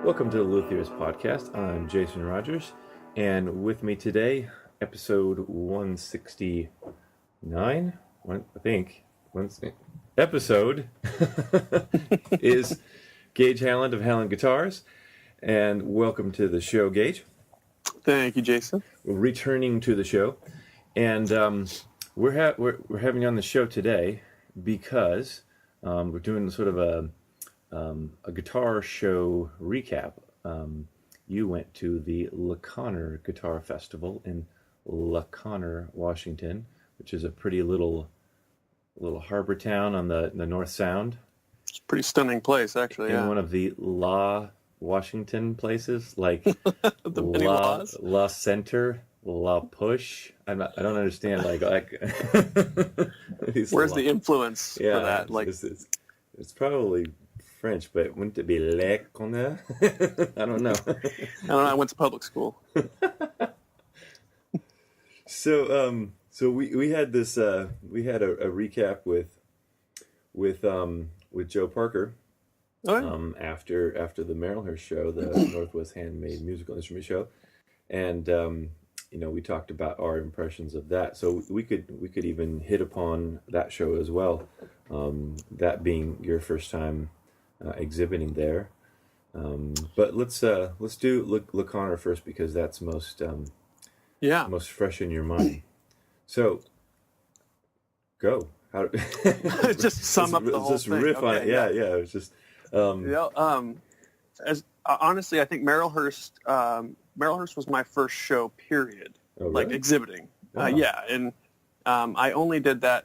Welcome to the Luthiers Podcast. I'm Jason Rodgers, and with me today, episode 169, episode is Gage Halland of Halland Guitars, and welcome to the show, Gage. Thank you, Jason. We're returning to the show, and we're having you on the show today because we're doing sort of a guitar show recap. You went to the LaConner Guitar Festival in LaConner, Washington, which is a pretty little harbor town on the North Sound. It's a pretty stunning place, actually. In one of the Washington places, like the many laws. La Center, La Push. I don't understand. Like where's the influence for that? Like it's probably French, but wouldn't it be Le Conner? I don't know. I went to public school. So we had this we had a recap with Joe Parker. Oh, yeah. After the Merrillhurst show, the Northwest Handmade Musical Instrument Show, and we talked about our impressions of that. So we could even hit upon that show as well. That being your first time exhibiting there, but let's do LaConner first because that's most fresh in your mind. So go. How just sum up the whole just thing. Riff on it. Yeah. It was just as honestly, I think Merrillhurst was my first show. Period. Oh, really? Like exhibiting. Oh. And I only did that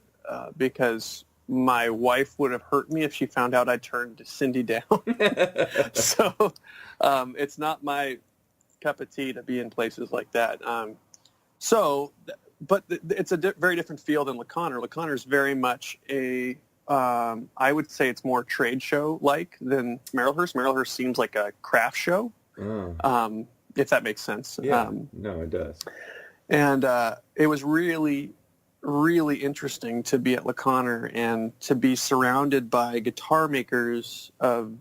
because my wife would have hurt me if she found out I turned Cindy down. So it's not my cup of tea to be in places like that. But it's a very different feel than LaConner. LaConner is very much I would say it's more trade show-like than Merrillhurst. Merrillhurst seems like a craft show, if that makes sense. Yeah, no, it does. And it was really, really interesting to be at LaConner and to be surrounded by guitar makers of,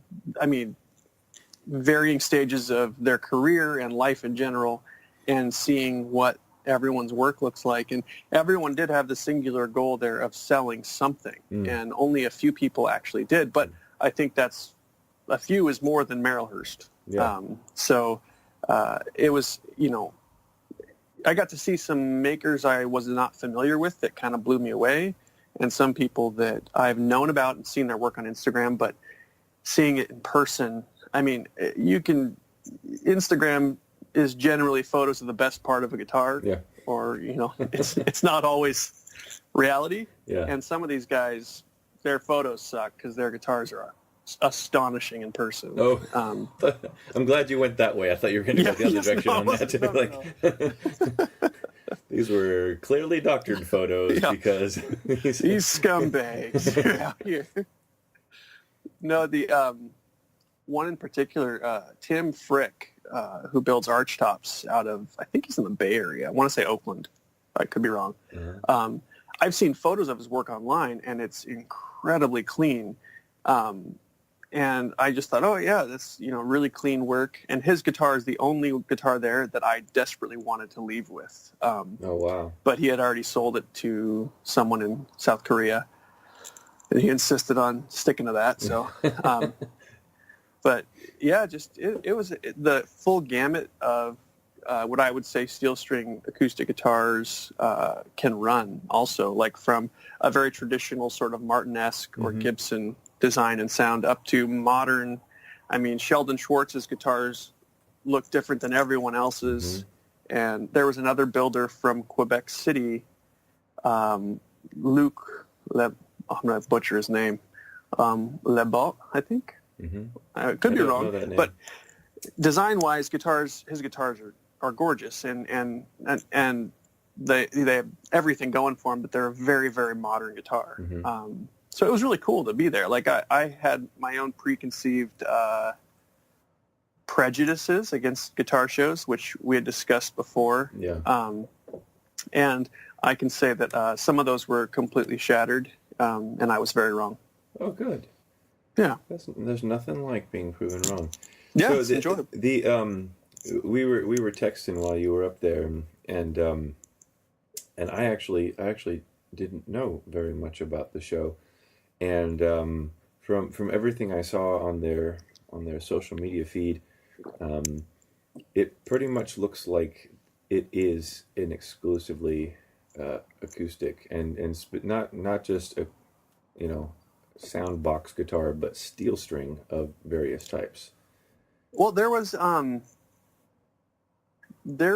varying stages of their career and life in general, and seeing what everyone's work looks like. And everyone did have the singular goal there of selling something, and only a few people actually did. But I think that's a few is more than Merrillhurst. Yeah. It was, I got to see some makers I was not familiar with that kind of blew me away, and some people that I've known about and seen their work on Instagram, but seeing it in person, Instagram is generally photos of the best part of a guitar, or, it's not always reality. Yeah. And some of these guys, their photos suck because their guitars are astonishing in person. Oh, I'm glad you went that way. I thought you were going to go the other direction on that. No. These were clearly doctored photos because these scumbags are out here. No, the one in particular, Tim Frick, who builds archtops out of, I think he's in the Bay Area. I want to say Oakland. I could be wrong. Uh-huh. I've seen photos of his work online, and it's incredibly clean. And I just thought, that's, really clean work. And his guitar is the only guitar there that I desperately wanted to leave with. Oh, wow. But he had already sold it to someone in South Korea, and he insisted on sticking to that. So, but yeah, it was the full gamut of what I would say steel string acoustic guitars can run also, like from a very traditional sort of Martin-esque or Gibson design and sound up to modern. Sheldon Schwartz's guitars look different than everyone else's. And there was another builder from Quebec City, Luc, I'm going to butcher his name, Lebot, I think. I could be wrong, but design-wise, his guitars are gorgeous, and they have everything going for them, but they're a very, very modern guitar. So it was really cool to be there. Like I had my own preconceived prejudices against guitar shows, which we had discussed before. Yeah. And I can say that some of those were completely shattered, and I was very wrong. Oh, good. Yeah. There's nothing like being proven wrong. Yeah, So it's enjoyable. we were texting while you were up there, and I actually didn't know very much about the show, and from everything I saw on their social media feed, um, it pretty much looks like it is an exclusively acoustic not just a you know sound box guitar, but steel string of various types. Well, there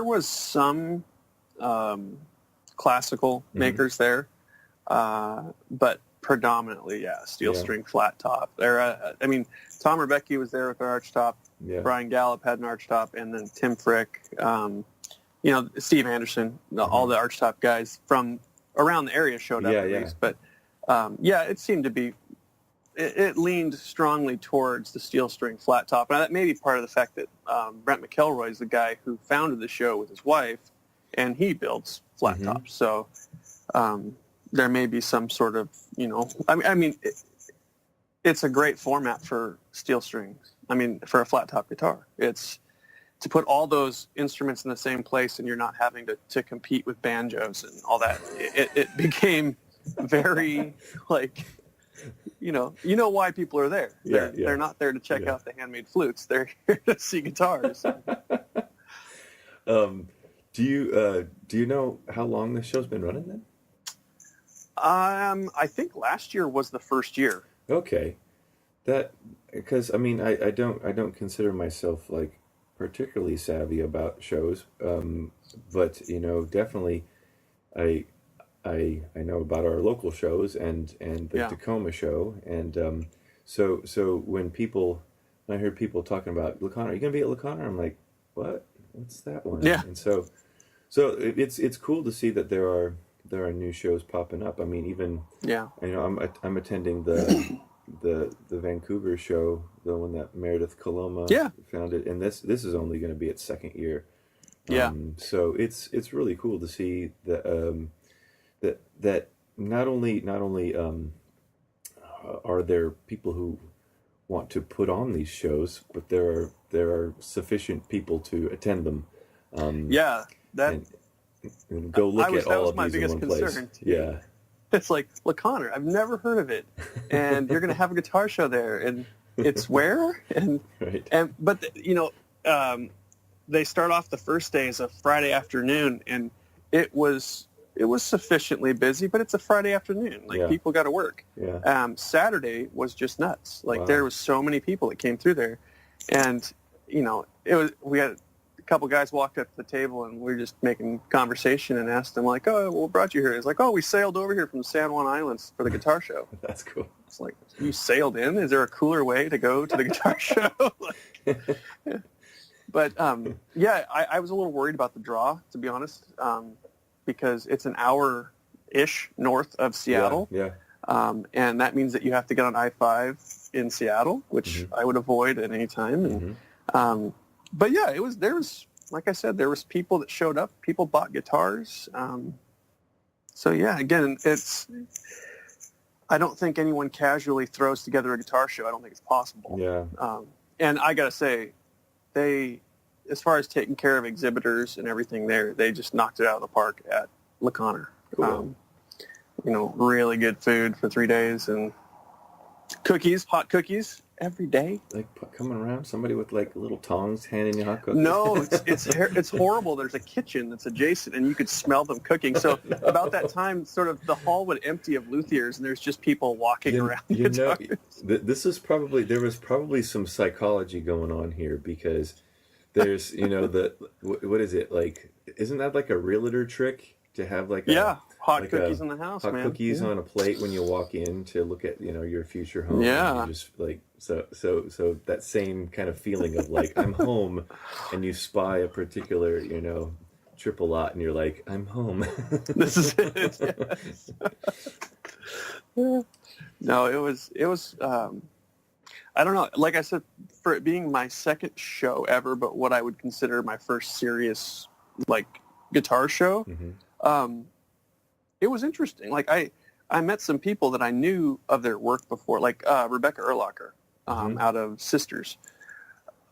was some um, classical Hmm. makers there, but predominantly, yeah, steel Yeah, string flat top. I mean, Tom Rebecki was there with an arch top. yeah. Brian Gallup had an arch top, and then Tim Frick, Steve Anderson, all Hmm. the arch top guys from around the area showed up Yeah, at yeah. least. But yeah, it seemed to be it leaned strongly towards the steel string flat top. And that may be part of the fact that Brent McElroy is the guy who founded the show with his wife, and he builds flat Hmm. tops. So um, there may be some sort of, it's a great format for steel strings. I mean, for a flat top guitar. It's to put all those instruments in the same place and you're not having to compete with banjos and all that. It became very like, why people are there. Yeah, They're yeah, not there to check yeah. out the handmade flutes. They're here to see guitars. um, do you know how long this show's been running then? I think last year was the first year. Okay, that because I mean I don't consider myself like particularly savvy about shows, but definitely I I know about our local shows and the Yeah. Tacoma show, and so when I hear people talking about Lacana, are you gonna be at Lacana? I'm like, what? What's that one? Yeah. And so it's cool to see that there are new shows popping up. I mean, even Yeah. I'm attending the Vancouver show, the one that Meredith Coloma Yeah. founded, and this is only going to be its second year. Yeah. So it's really cool to see that not only are there people who want to put on these shows, but there are sufficient people to attend them, um, Yeah. That and, and go I look was at that all was of my these in biggest one place. concern too. Yeah. It's like, Lacana, I've never heard of it. And you're going to have a guitar show there. And it's where? Right. But um, they start off the first day as a Friday afternoon, and it was sufficiently busy, but it's a Friday afternoon. Like, Yeah. people got to work. Yeah. Saturday was just nuts. Like, there Wow. was so many people that came through there. And, we had a couple guys walked up to the table, and we were just making conversation and asked them, like, oh, what brought you here? It's like, oh, we sailed over here from San Juan Islands for the guitar show. That's cool. It's like, you sailed in? Is there a cooler way to go to the guitar show? But yeah, I was a little worried about the draw, to be honest, because it's an hour-ish north of Seattle. Yeah. And that means that you have to get on I-5 in Seattle, which Hmm. I would avoid at any time. And Hmm. but yeah, there was, like I said, there was people that showed up. People bought guitars. So yeah, again, I don't think anyone casually throws together a guitar show. I don't think it's possible. Yeah. And I gotta say, as far as taking care of exhibitors and everything there, they just knocked it out of the park at Lacana. Cool. Really good food for 3 days and hot cookies every day. Like coming around, somebody with like little tongs handing you hot cookies. No, it's horrible. There's a kitchen that's adjacent, and you could smell them cooking. So about that time, sort of the hall would empty of luthiers, and there's just people walking around. There was probably some psychology going on here, because there's what is it like? Isn't that like a realtor trick to have like hot like cookies in the house, hot man. cookies Yeah. on a plate when you walk in to look at your future home? Yeah. And you just like so that same kind of feeling of like I'm home, and you spy a particular triple lot, and you're like, I'm home. This is it. Yes. Yeah. No, it was. I don't know. Like I said, for it being my second show ever, but what I would consider my first serious like guitar show, Hmm. it was interesting. Like I met some people that I knew of their work before, like Rebecca Erlacher Mhm. out of Sisters.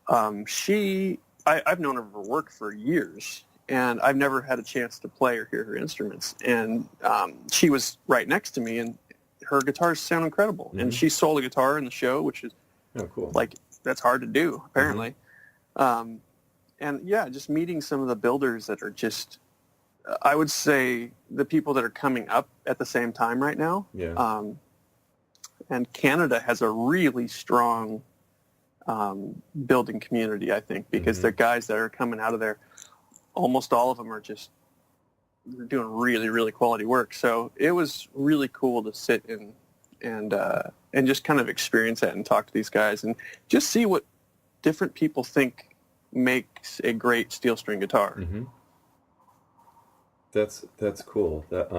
I've known her for work for years, and I've never had a chance to play or hear her instruments. And she was right next to me, and her guitars sound incredible. And she sold a guitar in the show, which is cool. Like, that's hard to do, apparently. And yeah, just meeting some of the builders that are just, I would say, the people that are coming up at the same time right now. Yeah. And Canada has a really strong building community, I think, because they're guys that are coming out of there. Almost all of them are just doing really, really quality work. So it was really cool to sit and just kind of experience that and talk to these guys and just see what different people think makes a great steel string guitar. That's cool. That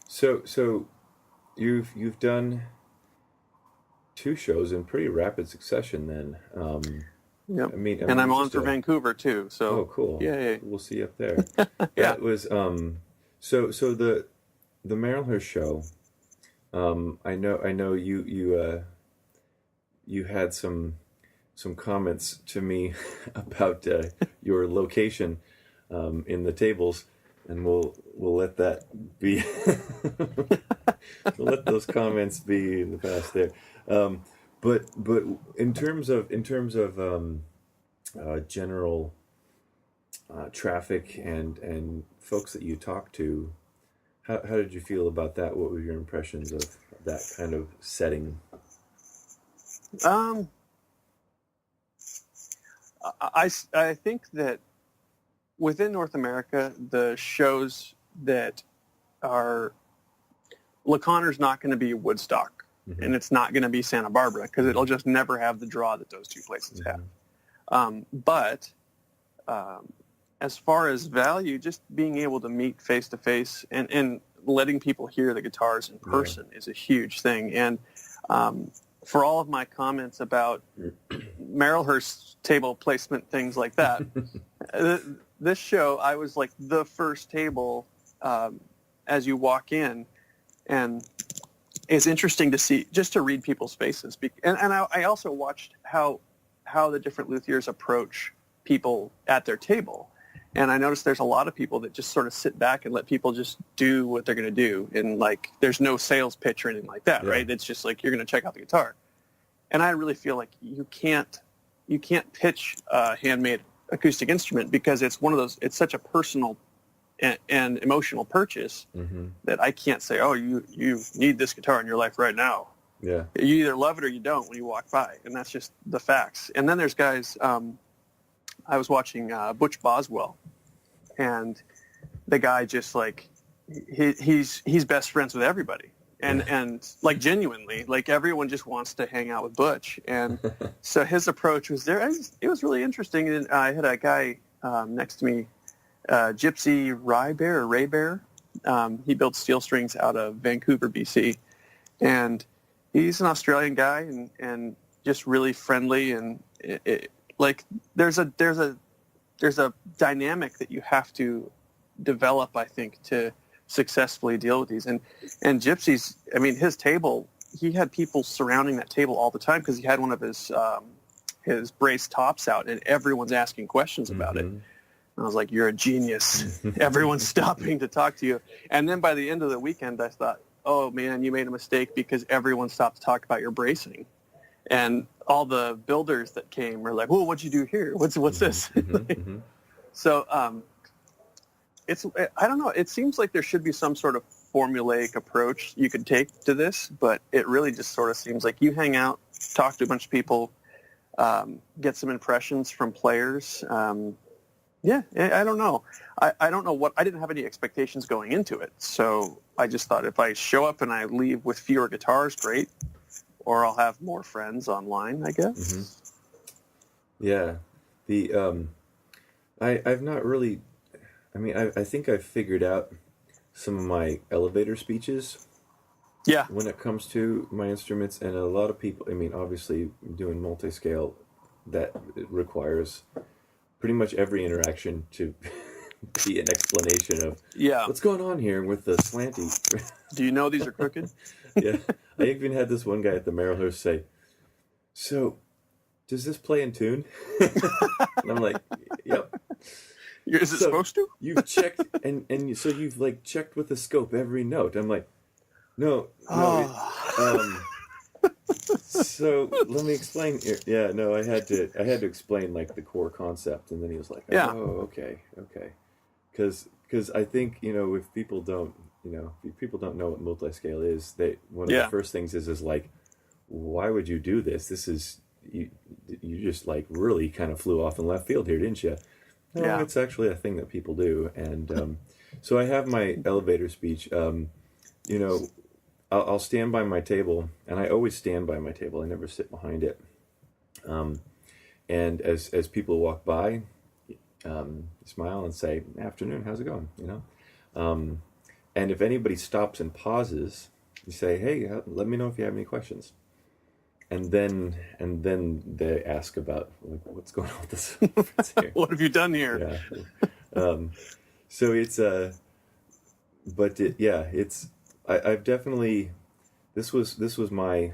so you've done 2 shows in pretty rapid succession then. Yep. I mean, and I'm on for Vancouver too. So oh, cool. Yeah. We'll see you up there. That was so the Marylhurst show. I know you had some comments to me about your location in the tables, and we'll let that be. We'll let those comments be in the past there. But in terms of general traffic and folks that you talk to, how did you feel about that? What were your impressions of that kind of setting? I think that within North America, the shows that are LeConnor's not going to be Woodstock, and it's not going to be Santa Barbara because it'll just never have the draw that those 2 places have. But as far as value, just being able to meet face to face and letting people hear the guitars in person is a huge thing. And for all of my comments about Marylhurst table placement, things like that, this show, I was like the first table as you walk in, and it's interesting to see, just to read people's faces. And I also watched how the different luthiers approach people at their table. And I noticed there's a lot of people that just sort of sit back and let people just do what they're going to do. And like, there's no sales pitch or anything like that, right? It's just like, you're going to check out the guitar. And I really feel like you can't pitch a handmade acoustic instrument because it's one of those, it's such a personal and emotional purchase that I can't say, oh, you need this guitar in your life right now. Yeah. You either love it or you don't when you walk by. And that's just the facts. And then there's guys, I was watching Butch Boswell, and the guy just like, he's best friends with everybody. And like genuinely, like everyone just wants to hang out with Butch. And so his approach was there. It was really interesting. And I had a guy next to me, Gypsy Raybear. He builds steel strings out of Vancouver, BC. And he's an Australian guy and just really friendly. And like there's a dynamic that you have to develop, I think, to successfully deal with these. And Gypsy's, I mean, his table, he had people surrounding that table all the time because he had one of his brace tops out, and everyone's asking questions about it. And I was like, you're a genius. Everyone's stopping to talk to you. And then by the end of the weekend, I thought, oh man, you made a mistake because everyone stopped to talk about your bracing. And all the builders that came were like, "Well, what'd you do here? What's this?" So I don't know. It seems like there should be some sort of formulaic approach you could take to this, but it really just sort of seems like you hang out, talk to a bunch of people, get some impressions from players. Yeah, I don't know. I don't know what. I didn't have any expectations going into it, so I just thought if I show up and I leave with fewer guitars, great. Or I'll have more friends online, I guess. Yeah, I've not really. I mean, I think I've figured out some of my elevator speeches. Yeah. When it comes to my instruments, and a lot of people. I mean, obviously, doing multi-scale, that requires pretty much every interaction to be an explanation of what's going on here with the slanty. Do you know these are crooked? Yeah. I even had this one guy at the Marylhurst say, so does this play in tune? And I'm like, yep. Is it supposed to? You've checked, so you've like checked with the scope every note. I'm like, no. So let me explain here. Yeah, no, I had to explain like the core concept, and then he was like, Yeah. oh, okay, because I think if people don't know what multi-scale is, one of the first things is like, why would you do this? This is you just like really kind of flew off in left field here, didn't you? No, Yeah. it's actually a thing that people do, and so I have my elevator speech. I'll stand by my table, and I always stand by my table. I never sit behind it. And as people walk by, smile and say, "Afternoon, how's it going?" And if anybody stops and pauses, you say, "Hey, let me know if you have any questions." And then they ask about like what's going on with this here. What have you done here? Yeah. So it's I've definitely this was my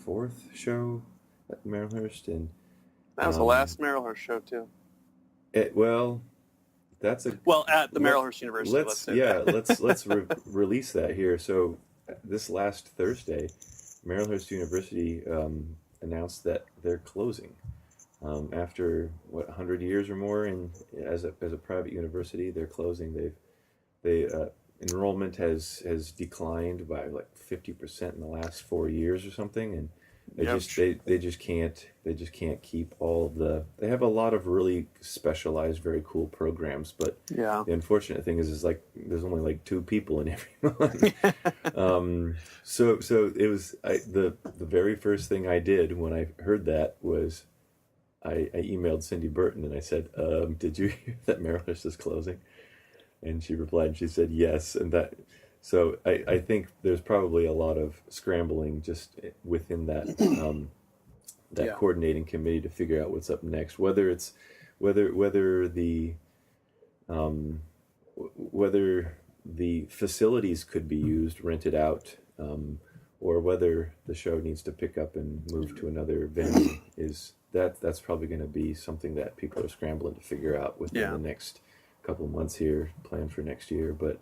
fourth show at Marylhurst, and That was the last Marylhurst show too. at the Marylhurst University. Let's release that here. So this last Thursday, Marylhurst University announced that they're closing after 100 years or more, and as a private university, they're closing. Enrollment has declined by like 50% in the last 4 years or something, and they just can't keep all of the. They have a lot of really specialized, very cool programs, but the unfortunate thing is like there's only like 2 people in every one. So it was the very first thing I did when I heard that was I emailed Cindy Burton and I said, "Did you hear that Marylhurst is closing?" And she replied, and she said yes, and that. So I think there's probably a lot of scrambling just within that coordinating committee to figure out what's up next. Whether the facilities could be used, rented out, or whether the show needs to pick up and move to another venue that's probably going to be something that people are scrambling to figure out within the next couple of months here, planned for next year. But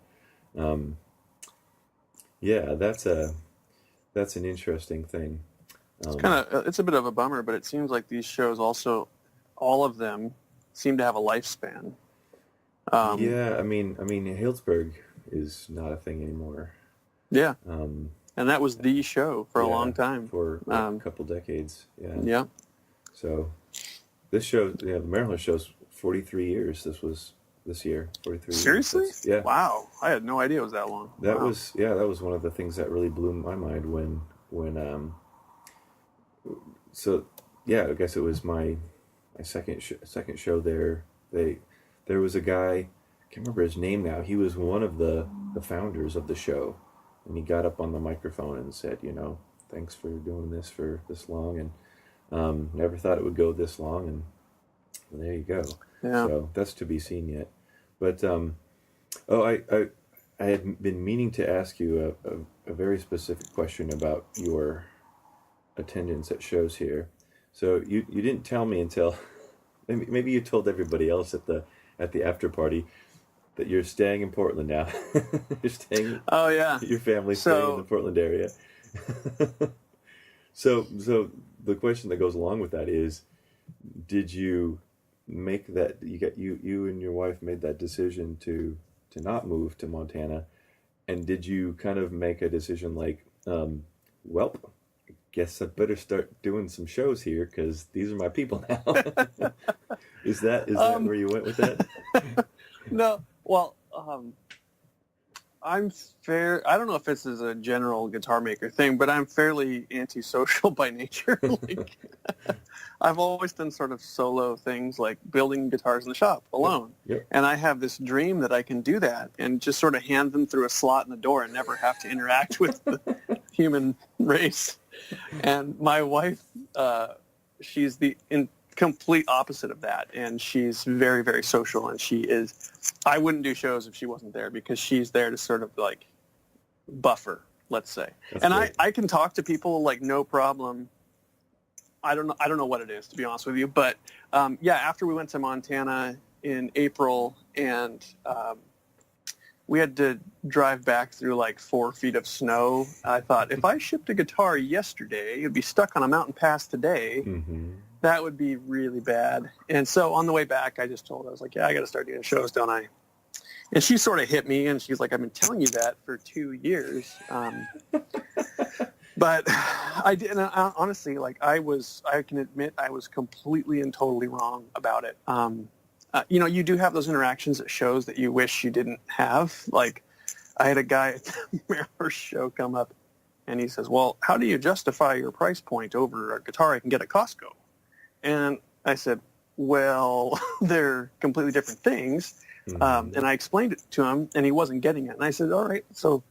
that's an interesting thing. It's a bit of a bummer, but it seems like these shows also, all of them seem to have a lifespan. I mean Healdsburg is not a thing anymore. Yeah. And that was the show for a long time. For a couple decades. Yeah. Yeah. So this show, the Marylhurst show's 43 years. This year, 43 Seriously? Years. Yeah. Wow. I had no idea it was that long. That was one of the things that really blew my mind when I guess it was my second show there. There was a guy, I can't remember his name now. He was one of the founders of the show, and he got up on the microphone and said, "Thanks for doing this for this long, and never thought it would go this long, and well, there you go." Yeah. So that's to be seen yet. But I had been meaning to ask you a very specific question about your attendance at shows here. So you didn't tell me until maybe you told everybody else at the after party that you're staying in Portland now. You're staying. Oh yeah. Your family's staying in the Portland area. So the question that goes along with that is, did you make that you and your wife made that decision to not move to Montana, and did you kind of make a decision like, well, guess I better start doing some shows here because these are my people now? Is that where you went with that? No, well, I'm fair. I don't know if this is a general guitar maker thing, but I'm fairly antisocial by nature. Like, I've always done sort of solo things like building guitars in the shop alone. Yep. And I have this dream that I can do that and just sort of hand them through a slot in the door and never have to interact with the human race. And my wife, she's the complete opposite of that. And she's very, very social. And I wouldn't do shows if she wasn't there because she's there to sort of like buffer, let's say. That's and I can talk to people like no problem I don't know what it is, to be honest with you. But yeah, after we went to Montana in April, and we had to drive back through like 4 feet of snow. I thought, if I shipped a guitar yesterday, it'd be stuck on a mountain pass today. Mm-hmm. That would be really bad. And so on the way back, I just told her, I was like, yeah, I got to start doing shows, don't I? And she sort of hit me, and she's like, I've been telling you that for 2 years. But I did, and honestly, like I can admit I was completely and totally wrong about it. You know, you do have those interactions at shows that you wish you didn't have. Like, I had a guy at the Maryland show come up, and he says, well, how do you justify your price point over a guitar I can get at Costco? And I said, well, they're completely different things. Mm-hmm. And I explained it to him, and he wasn't getting it. And I said, all right, so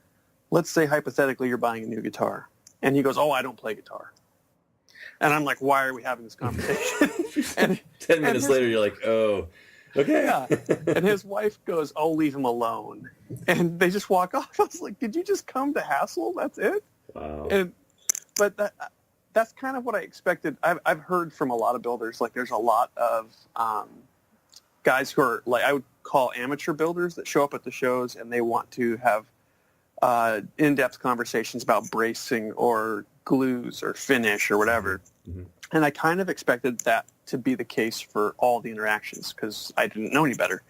let's say hypothetically you're buying a new guitar. And he goes, oh, I don't play guitar. And I'm like, why are we having this conversation? And 10 minutes later, you're like, oh, okay. Yeah. And his wife goes, oh, leave him alone. And they just walk off. I was like, did you just come to hassle? That's it? Wow. But that's kind of what I expected. I've heard from a lot of builders, like there's a lot of guys who are, like, I would call amateur builders that show up at the shows, and they want to have in-depth conversations about bracing or glues or finish or whatever. Mm-hmm. And I kind of expected that to be the case for all the interactions because I didn't know any better.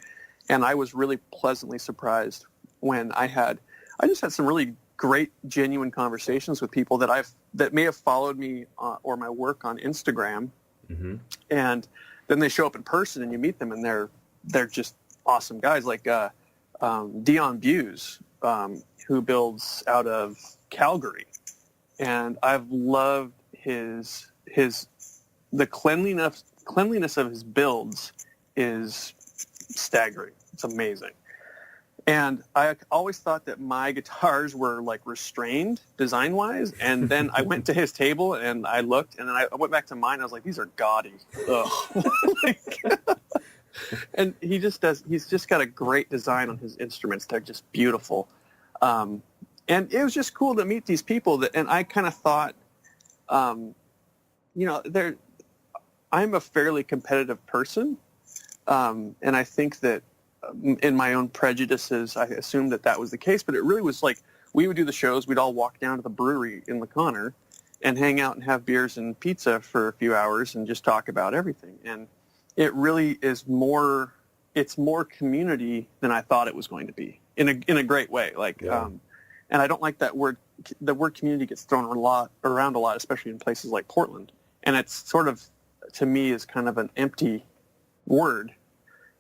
And I was really pleasantly surprised when I just had some really great, genuine conversations with people that may have followed me or my work on Instagram. Mm-hmm. And then they show up in person and you meet them, and they're just awesome guys, like Dion Buse, who builds out of Calgary. And I've loved the cleanliness of his builds is staggering. It's amazing. And I always thought that my guitars were like restrained design-wise. And then I went to his table and I looked, and then I went back to mine. I was like, these are gaudy. Ugh. And he's just got a great design on his instruments. They're just beautiful. And it was just cool to meet these people and I kind of thought, you know, I'm a fairly competitive person. And I think that in my own prejudices, I assumed that was the case, but it really was like, we would do the shows. We'd all walk down to the brewery in Laconner and hang out and have beers and pizza for a few hours and just talk about everything. And it really is it's more community than I thought it was going to be in a great way. Like, yeah. And I don't like that word. The word community gets thrown around a lot, especially in places like Portland. And it's sort of, to me, is kind of an empty word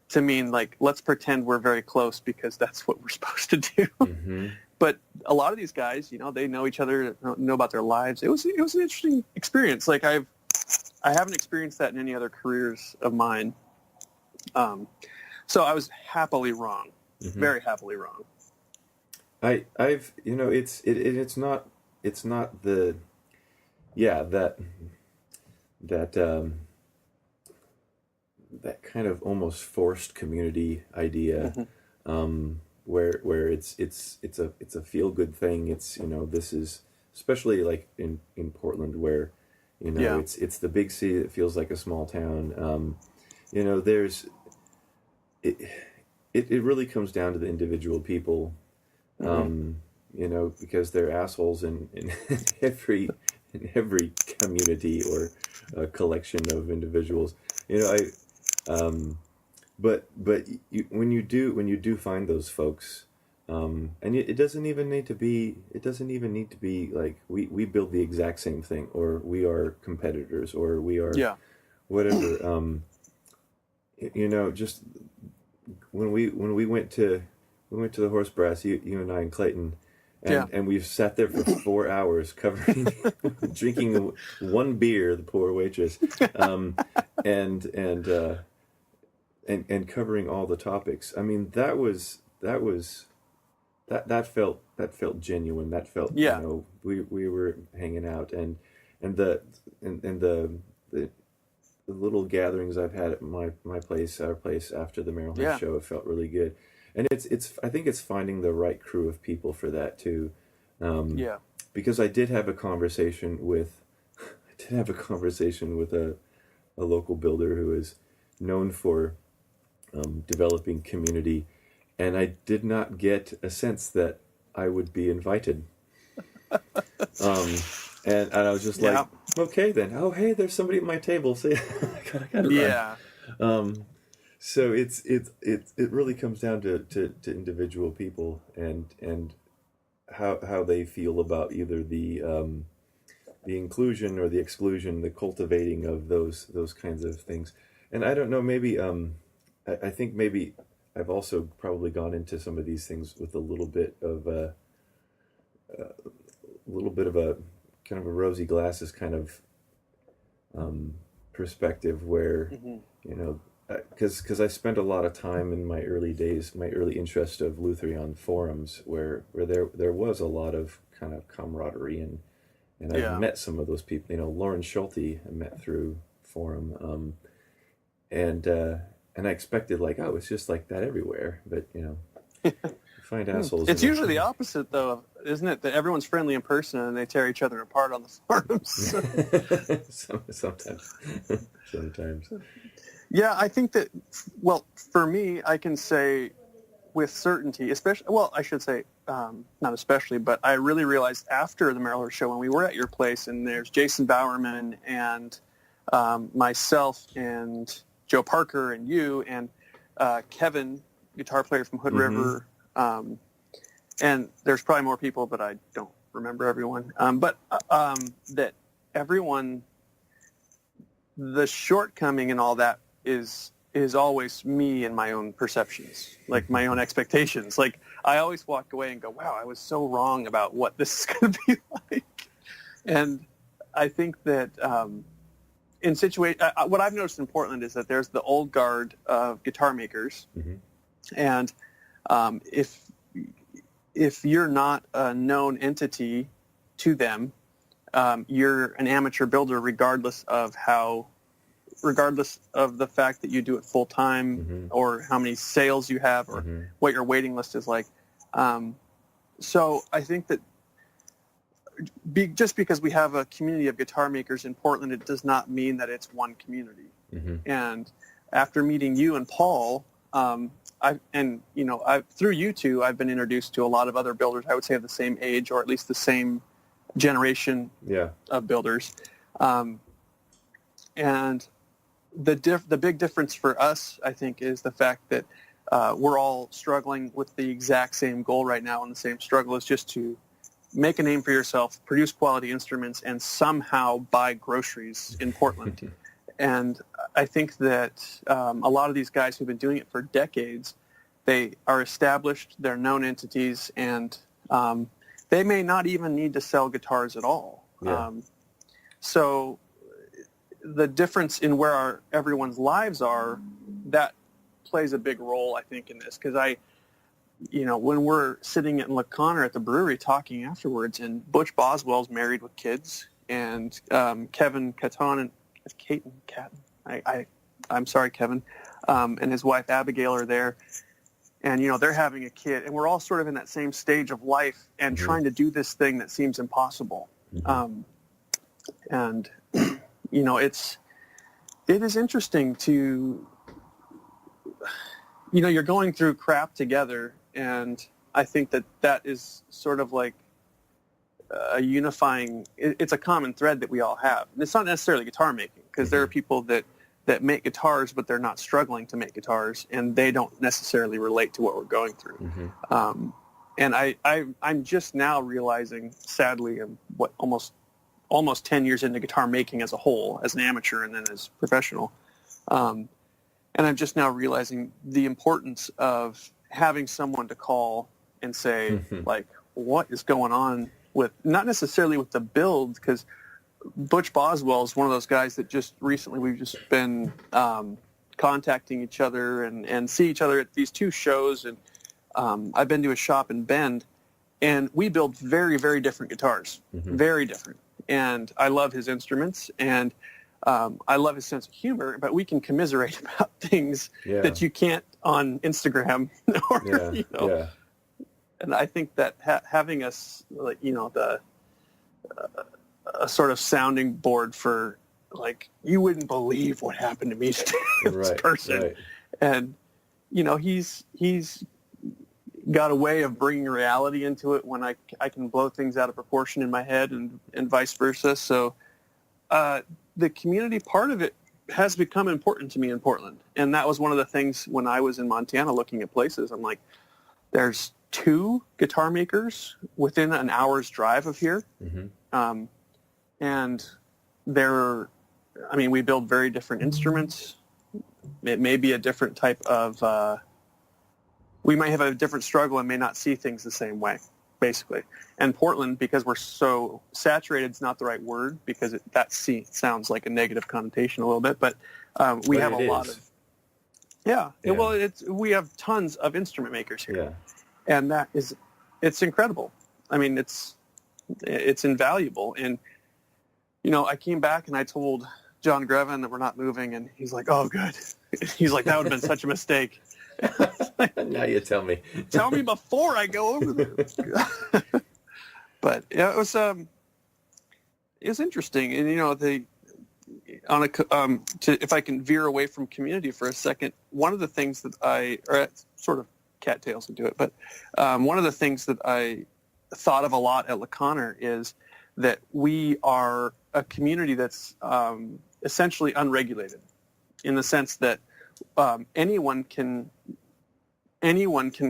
to mean like, let's pretend we're very close because that's what we're supposed to do. Mm-hmm. But a lot of these guys, you know, they know each other, know about their lives. It was an interesting experience. Like I haven't experienced that in any other careers of mine. So I was happily wrong, mm-hmm. very happily wrong. I've you know it's not the that kind of almost forced community idea, mm-hmm. Where it's a feel good thing. It's, you know, this is especially like in Portland where, you know, yeah. it's the big city that feels like a small town. You know, it really comes down to the individual people. Mm-hmm. You know, because they're assholes in every community or collection of individuals. You know, when you do find those folks, and it doesn't even need to be like we build the exact same thing, or we are competitors, or we are whatever. You know, just when we went to the Horse Brass, you and I and Clayton, and we've sat there for 4 hours covering, drinking one beer, the poor waitress, and covering all the topics. I mean, that felt genuine. That felt, you know, we were hanging out, and the little gatherings I've had at our place after the Maryland show, it felt really good. And I think it's finding the right crew of people for that too. Because I did have a conversation with, did have a conversation with a local builder who is known for developing community, and I did not get a sense that I would be invited. And I was just like, okay then. Oh, hey, there's somebody at my table. So I gotta Yeah. run. So it really comes down to individual people and how they feel about either the inclusion or the exclusion, the cultivating of those kinds of things. And I don't know, maybe I think maybe I've also probably gone into some of these things with a little bit of a kind of a rosy glasses kind of perspective, where you know, because I spent a lot of time in my early days, my early interest of Lutheran forums, where there was a lot of kind of camaraderie, and I've met some of those people. You know, Lauren Schulte I met through forum, and I expected, like, oh, it's just like that everywhere, but you know, you find assholes. It's usually the opposite, though, isn't it? That everyone's friendly in person and they tear each other apart on the forums. Sometimes. Yeah, I think that, well, for me, I can say with certainty, especially, well, I should say, not especially, but I really realized after the Maryland show when we were at your place, and there's Jason Bowerman and myself and Joe Parker and you and Kevin, guitar player from Hood River, and there's probably more people, but I don't remember everyone. But that everyone, the shortcoming and all that is always me and my own perceptions, like my own expectations. Like I always walk away and go, wow, I was so wrong about what this is going to be like. And I think that in what I've noticed in Portland is that there's the old guard of guitar makers, and if you're not a known entity to them, you're an amateur builder, regardless of the fact that you do it full time, or how many sales you have, or what your waiting list is like. So I think that just because we have a community of guitar makers in Portland, it does not mean that it's one community. And after meeting you and Paul, through you two, I've been introduced to a lot of other builders, I would say of the same age, or at least the same generation of builders. And the big difference for us, I think, is the fact that we're all struggling with the exact same goal right now, and the same struggle is just to make a name for yourself, produce quality instruments, and somehow buy groceries in Portland. And I think that a lot of these guys who've been doing it for decades, they are established, they're known entities, and they may not even need to sell guitars at all. So the difference in where everyone's lives are, that plays a big role, I think, in this. Because when we're sitting in La Conner at the brewery talking afterwards, and Butch Boswell's married with kids, and Kevin Caton and I'm sorry, Kevin, and his wife Abigail are there, and they're having a kid, and we're all sort of in that same stage of life and trying to do this thing that seems impossible. And it is interesting to you're going through crap together, and I think that is sort of like a unifying, it's a common thread that we all have. And it's not necessarily guitar making, because there are people that make guitars, but they're not struggling to make guitars, and they don't necessarily relate to what we're going through. And I'm just now realizing, sadly, I'm almost 10 years into guitar making as a whole, as an amateur and then as professional. And I'm just now realizing the importance of having someone to call and say, like, what is going on with, not necessarily with the build, because Butch Boswell is one of those guys that just recently we've just been contacting each other and see each other at these two shows. And I've been to a shop in Bend, and we build very, very different guitars, very different. And I love his instruments, and I love his sense of humor, but we can commiserate about things that you can't on Instagram. And I think that having us, like, a sort of sounding board for, like, you wouldn't believe what happened to me today, this person. Right. And, he's got a way of bringing reality into it when I can blow things out of proportion in my head, and vice versa. So the community part of it has become important to me in Portland. And that was one of the things when I was in Montana looking at places. I'm like, there's 2 guitar makers within an hour's drive of here. Mm-hmm. And we build very different instruments. It may be a different type of, we might have a different struggle and may not see things the same way, basically. And Portland, because we're so saturated, it's not the right word, because sounds like a negative connotation a little bit, but we have a lot of, well, we have tons of instrument makers here. Yeah. And it's incredible. I mean, it's invaluable. And, I came back and I told John Grevin that we're not moving, and he's like, oh, good. He's like, that would have been such a mistake. Now you tell me. Tell me before I go over there. But yeah, it was interesting. And, if I can veer away from community for a second, one of the things that sort of cattails into it, but one of the things that I thought of a lot at LeConner is that we are a community that's essentially unregulated, in the sense that anyone can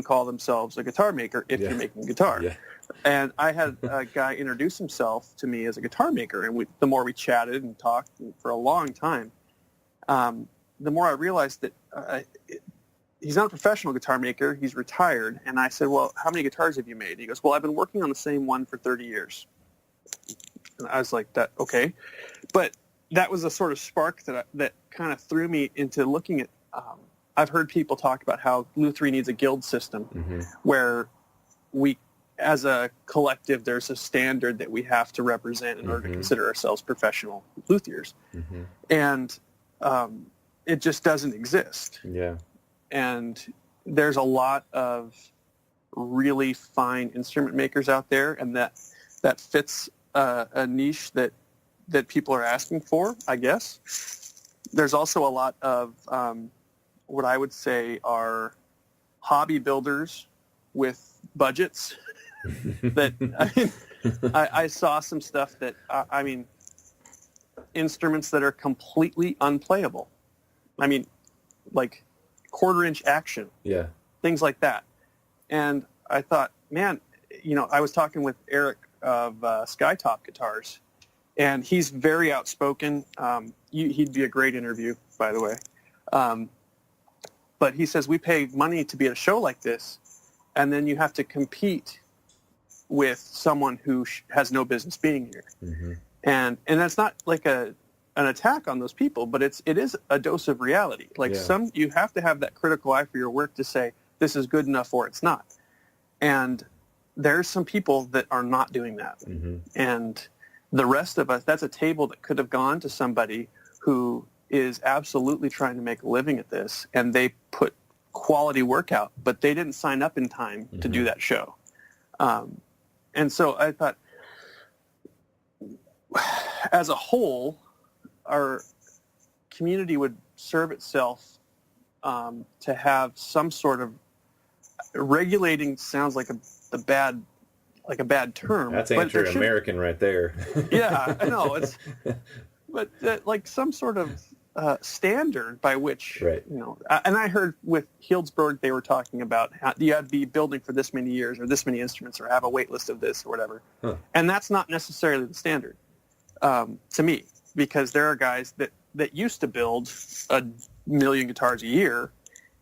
call themselves a guitar maker if you're making guitar. Yeah. And I had a guy introduce himself to me as a guitar maker, and the more we chatted and talked for a long time, the more I realized that he's not a professional guitar maker. He's retired. And I said, well, how many guitars have you made? He goes, well, I've been working on the same one for 30 years. And I was like, okay. But that was a sort of spark that kind of threw me into looking at, I've heard people talk about how Lutherie needs a guild system, mm-hmm. where we, as a collective, there's a standard that we have to represent in mm-hmm. order to consider ourselves professional luthiers. Mm-hmm. And it just doesn't exist. Yeah. And there's a lot of really fine instrument makers out there, and that fits a niche that people are asking for, I guess. There's also a lot of what I would say are hobby builders with budgets. I saw some stuff that, instruments that are completely unplayable. Like quarter-inch action. Yeah. Things like that. And I thought, man, I was talking with Eric of Skytop Guitars, and he's very outspoken. He'd be a great interview, by the way. But he says, we pay money to be at a show like this, and then you have to compete with someone who has no business being here. Mm-hmm. And that's not like an attack on those people, but it is a dose of reality. Like you have to have that critical eye for your work to say, this is good enough or it's not. And there's some people that are not doing that. Mm-hmm. And the rest of us, that's a table that could have gone to somebody who is absolutely trying to make a living at this, and they put quality work out, but they didn't sign up in time mm-hmm. to do that show. And so I thought, as a whole, our community would serve itself to have some sort of regulating. Sounds like a bad term. That's anti-American right there. Yeah, I know. But like some sort of standard by which, right. And I heard with Healdsburg, they were talking about how you had to be building for this many years or this many instruments or have a wait list of this or whatever. Huh. And that's not necessarily the standard to me, because there are guys that used to build 1 million guitars a year,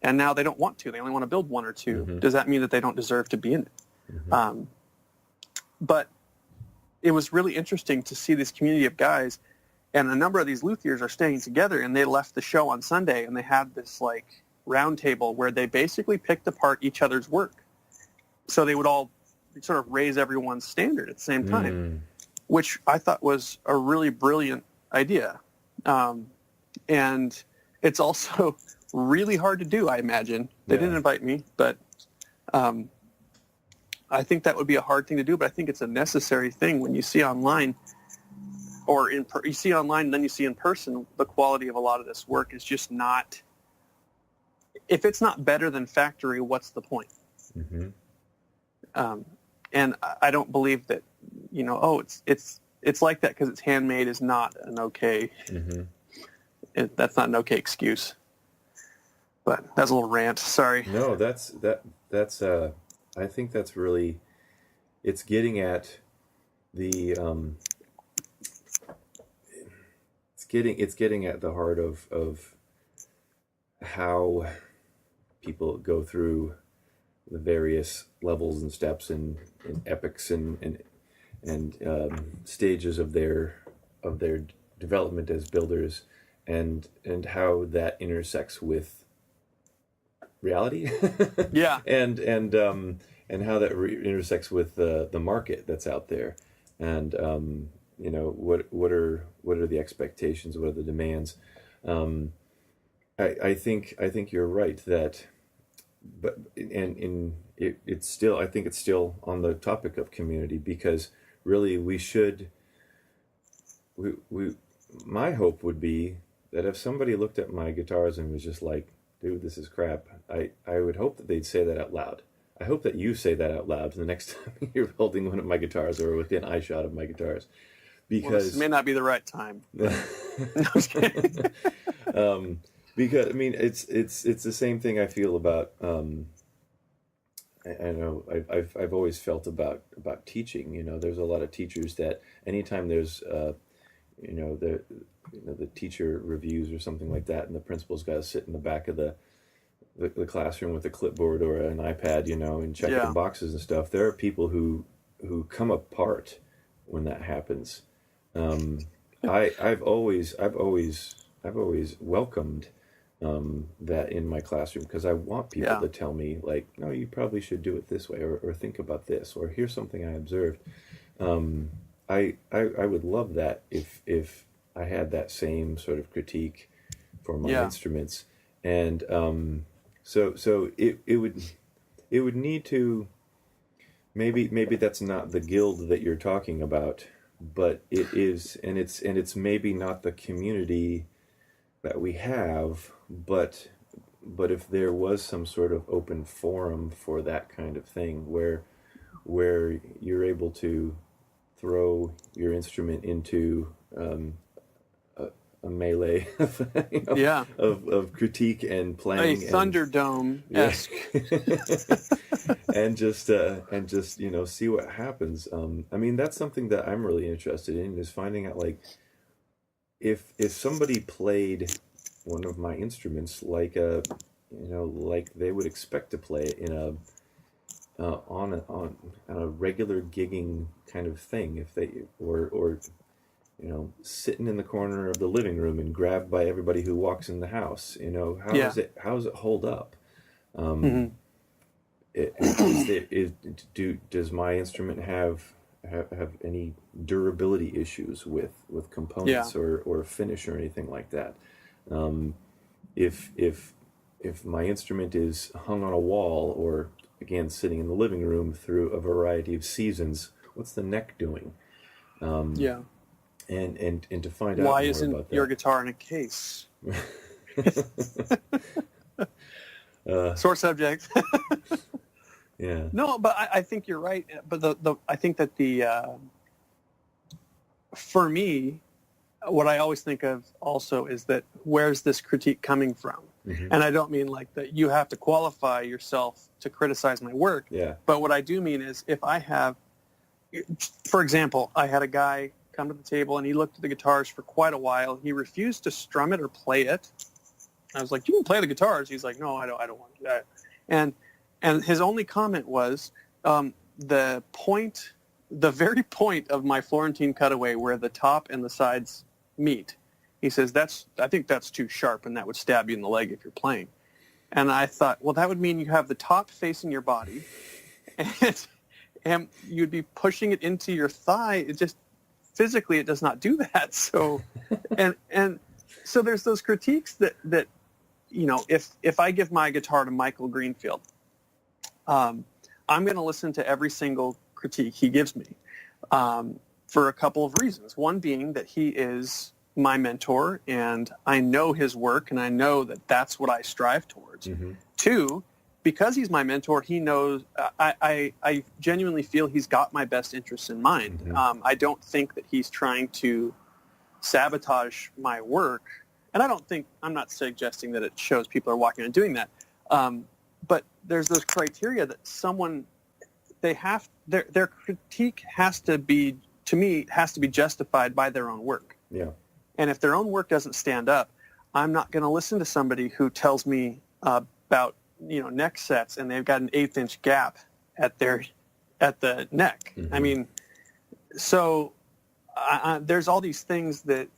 and now they don't want to. They only want to build 1 or 2. Mm-hmm. Does that mean that they don't deserve to be in it? Mm-hmm. But it was really interesting to see this community of guys. And a number of these luthiers are staying together, and they left the show on Sunday, and they had this like round table where they basically picked apart each other's work. So they would all sort of raise everyone's standard at the same time, which I thought was a really brilliant idea. And it's also really hard to do, I imagine. They didn't invite me, but I think that would be a hard thing to do, but I think it's a necessary thing when you see online or you see online and then you see in person, the quality of a lot of this work is just not. If it's not better than factory, what's the point? Mm-hmm. And I don't believe that, it's like that because it's handmade is not an okay. Mm-hmm. That's not an okay excuse. But that's a little rant. Sorry. No, that's I think that's really, it's getting at the it's getting at the heart of how people go through the various levels and steps and epics and stages of their development as builders, and how that intersects with reality. Yeah. and how that intersects with the market that's out there, and what are the expectations, what are the demands. I think you're right that, but it's still, I think it's still on the topic of community, because really my hope would be that if somebody looked at my guitars and was just like, dude, this is crap, I would hope that they'd say that out loud. I hope that you say that out loud the next time you're holding one of my guitars or within eyeshot of my guitars, because this may not be the right time. No, I'm just kidding. Because I mean, it's the same thing I feel about. I know I've always felt about teaching. There's a lot of teachers that anytime there's the teacher reviews or something like that, and the principal's got to sit in the back of the classroom with a clipboard or an iPad, and check in boxes and stuff. There are people who come apart when that happens. I've always welcomed that in my classroom, because I want people to tell me, like, no, you probably should do it this way, or think about this, or here's something I observed. I would love that if I had that same sort of critique for my instruments, and so it would need to, maybe that's not the guild that you're talking about, but it is, and it's maybe not the community that we have, but if there was some sort of open forum for that kind of thing, where you're able to throw your instrument into a melee of critique and playing, a Thunderdome-esque, and just see what happens. I mean, that's something that I'm really interested in, is finding out, like, if somebody played one of my instruments like like they would expect to play it in on a regular gigging kind of thing, if they or sitting in the corner of the living room and grabbed by everybody who walks in the house, how does it hold up? Does my instrument have any durability issues with components or finish or anything like that? If my instrument is hung on a wall, or again sitting in the living room through a variety of seasons, what's the neck doing? And to find out why more isn't about that. your guitar in a case? Sore subject. Yeah. No, but I think you're right. But I think that for me, what I always think of also is that, where's this critique coming from? Mm-hmm. And I don't mean like that you have to qualify yourself to criticize my work. Yeah. But what I do mean is, if I have, for example, I had a guy come to the table and he looked at the guitars for quite a while. He refused to strum it or play it. I was like, you can play the guitars. He's like, no, I don't want to do that. And his only comment was, the very point of my Florentine cutaway, where the top and the sides meet, he says, I think that's too sharp, and that would stab you in the leg if you're playing. And I thought, well, that would mean you have the top facing your body, and you'd be pushing it into your thigh. It just, physically, it does not do that. So, and so there's those critiques that if I give my guitar to Michael Greenfield, I'm going to listen to every single critique he gives me. for a couple of reasons. One being that he is my mentor, and I know his work, and I know that that's what I strive towards. Mm-hmm. Two, because he's my mentor, he knows, I genuinely feel he's got my best interests in mind. Mm-hmm. I don't think that he's trying to sabotage my work. And I'm not suggesting that it shows people are walking and doing that. But there's those criteria that their critique has to be, to me, has to be justified by their own work. Yeah. And if their own work doesn't stand up, I'm not going to listen to somebody who tells me about, neck sets and they've got an 1/8-inch gap at the neck. Mm-hmm. I mean, so there's all these things that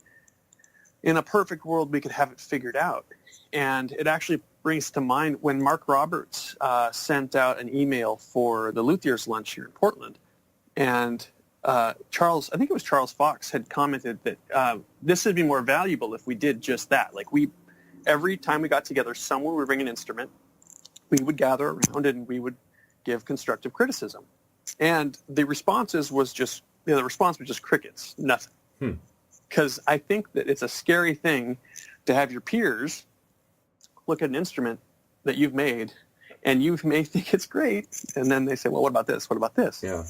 in a perfect world we could have it figured out. And it actually brings to mind when Mark Roberts sent out an email for the Luthier's lunch here in Portland. And I think it was Charles Fox had commented that this would be more valuable if we did just that. Like every time we got together, someone would bring an instrument, we would gather around and we would give constructive criticism. And the response was just crickets, nothing. Because I think that it's a scary thing to have your peers look at an instrument that you've made and you may think it's great, and then they say, well, what about this? What about this? Yeah.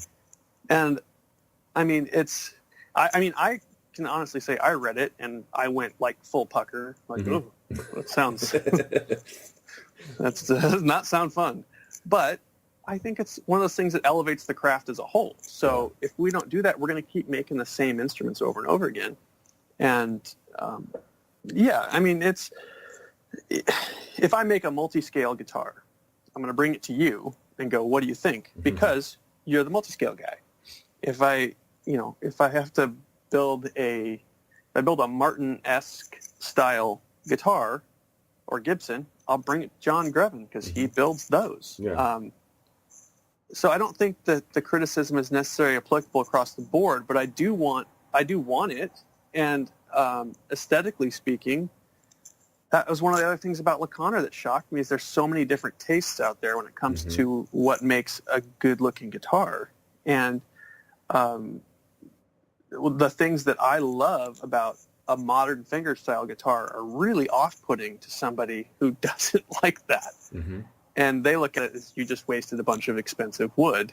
And I mean, I can honestly say I read it and I went like full pucker, like, oh, that does not sound fun. But I think it's one of those things that elevates the craft as a whole. So if we don't do that, we're going to keep making the same instruments over and over again. And I mean, if I make a multi-scale guitar, I'm going to bring it to you and go, what do you think? Because you're the multi-scale guy. If I have to build a Martin-esque style guitar or Gibson, I'll bring it to John Grevin because he builds those. Yeah. So I don't think that the criticism is necessarily applicable across the board, but I do want it. And aesthetically speaking, that was one of the other things about LeConner that shocked me is there's so many different tastes out there when it comes to what makes a good-looking guitar. And the things that I love about a modern fingerstyle guitar are really off-putting to somebody who doesn't like that. And they look at it as you just wasted a bunch of expensive wood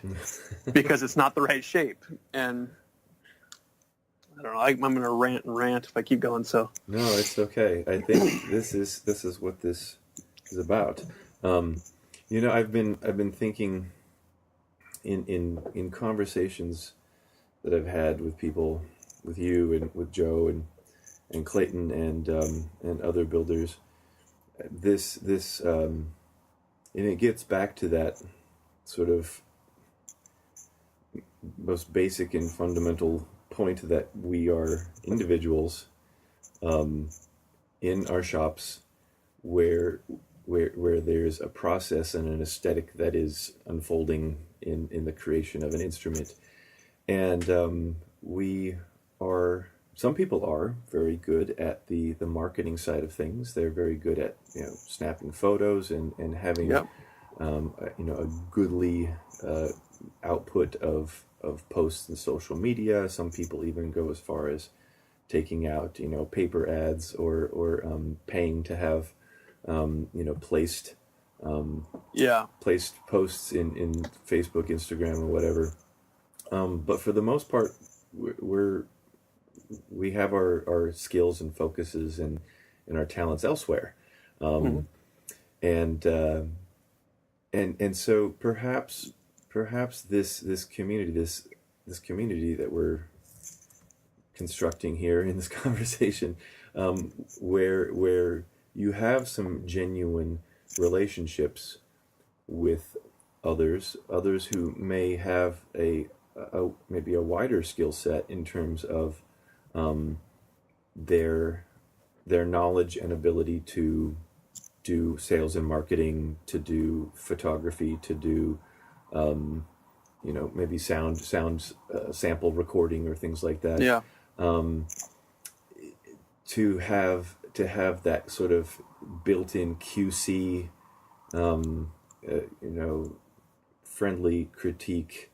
because it's not the right shape. And I don't know. I'm going to rant if I keep going. So no, it's okay. I think this is what this is about. I've been thinking in conversations that I've had with people, with you and with Joe and Clayton and other builders. And it gets back to that sort of most basic and fundamental point that we are individuals in our shops where there's a process and an aesthetic that is unfolding in the creation of an instrument. And some people are very good at the marketing side of things. They're very good at snapping photos and having a goodly output of posts in social media. Some people even go as far as taking out paper ads or paying to have placed posts in Facebook, Instagram, or whatever. But for the most part, we have our skills and focuses and our talents elsewhere. And so perhaps this community that we're constructing here in this conversation, where you have some genuine relationships with others who may have maybe a wider skill set in terms of their knowledge and ability to do sales and marketing, to do photography, to do maybe sound sample recording or things like that. Yeah. To have that sort of built-in QC, friendly critique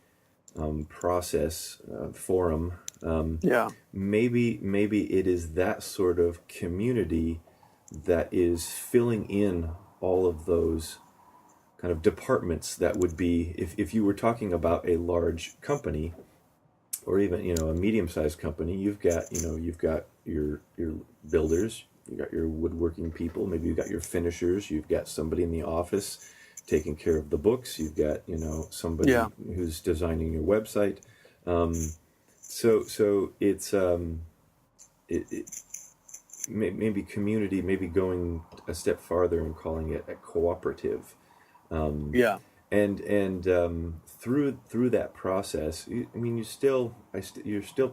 process forum Yeah. Maybe it is that sort of community that is filling in all of those kind of departments that would be, if you were talking about a large company, or even, a medium-sized company. You've got your builders, you've got your woodworking people, maybe you've got your finishers, you've got somebody in the office taking care of the books, you've got somebody who's designing your website. So it's maybe community, maybe going a step farther and calling it a cooperative. Yeah. And through that process, you're still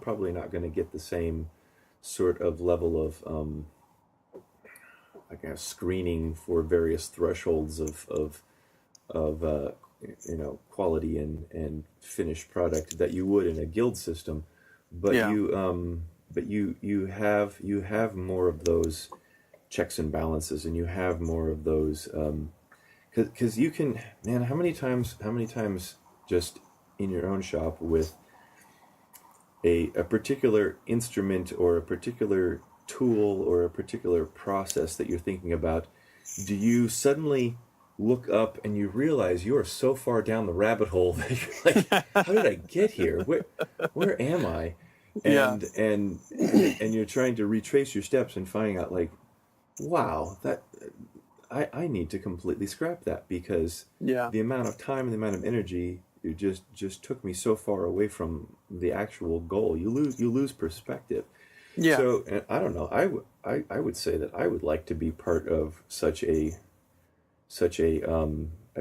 probably not going to get the same sort of level of I guess screening for various thresholds of quality and finished product that you would in a guild system, but you have more of those checks and balances, and you have more of those. Because you can, man, how many times just in your own shop with a particular instrument or a particular tool or a particular process that you're thinking about, do you suddenly look up and you realize you are so far down the rabbit hole that you're like, how did I get here? Where am I? And you're trying to retrace your steps and finding out, like, wow, that I need to completely scrap that, because the amount of time and the amount of energy it just took me so far away from the actual goal. You lose perspective. Yeah. So, and I don't know. I would say that I would like to be part of such a